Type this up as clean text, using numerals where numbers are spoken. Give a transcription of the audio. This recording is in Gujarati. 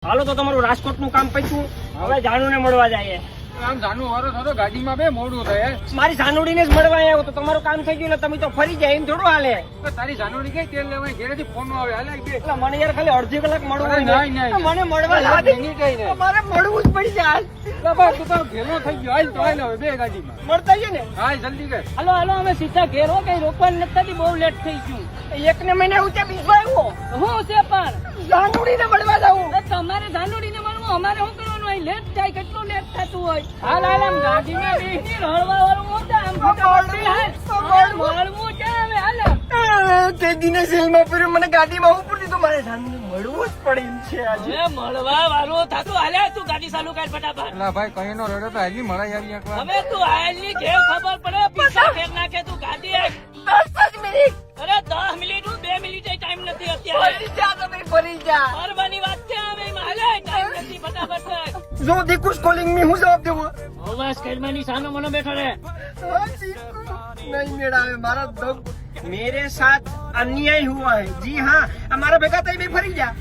હાલો તો તમારું રાજકોટ નું કામ પત્યું, હવે જાનુ ને મળવા જાય. આમ જાનું વારો થતો ગાડીમાં બે મોડું થાય. મારી જાનુડીને જ મળવા આવ્યો તો તમારું કામ થઈ ગયું એટલે તમે તો ફરી જાય એમ થોડું હાલે. તારી જાનુડી કઈ તેલ લેવાય ઘેરેથી ફોન આવે હાલે કે એટલે મને યાર ખાલી અડધી કલાક મળવું હોય ને. નહીં. મને મળવા લાગે મારે મળવું જ પડી જાય. તું તો ઘેરો થઈ ગયો. હાલ તો હાલ હવે બે ગાડીમાં મળતા છે ને. હાલ જલ્દી કર. હાલો હાલો અમે સીધા ઘેર હો, કઈ રોકવાનું નથી, બહુ લેટ થઈ ગયું. એકને મહિને હું ત્યાં બીજો આવ્યો. હું છે પણ જાનુડીને મળવા જાઉં. તમારે જાનુડીને મળવું, અમારે શું કરવાનું હોય? લેટ થાય, કેટલું લેટ થતું હોય. હાલ હાલ આમ ગાડીમાં બેસી રળવા વાળું મોટા આમ મળવું છે હવે. હાલ તે દિને સેલમાં પૂર્યું મને ગાડીમાં ઉપર દીધું, મારે જાનુને મળવું જ પડે એમ છે આજે. મળવા વાળું થતું હાલે. તું ગાડી ચાલુ કર ફટાફટ. એલા ભાઈ કઈ નો રડો તો હાલી મળાઈ આવી એકવાર. હવે તું હાલની ઘેર ખબર પડે પીછા ફેર નાખે. તું ગાડી 10 મિનિટ. અરે 10 મિનિટ હું 2 મિનિટ ટાઈમ નથી અત્યારે. ફરી જા તમે, ફરી જા. મરવાની વાત છે હવે. હાલે ટાઈમ નથી, ફટાફટ કર. જો દીકુસ કોલિંગ મી હું જવાબ દેવો. અવાજ કરવાની સાનો મને બેઠો રે. नहीं मेरा मारा दो मेरे साथ अन्याय हुआ है. जी हाँ, हमारा बेटा तो फरी जा.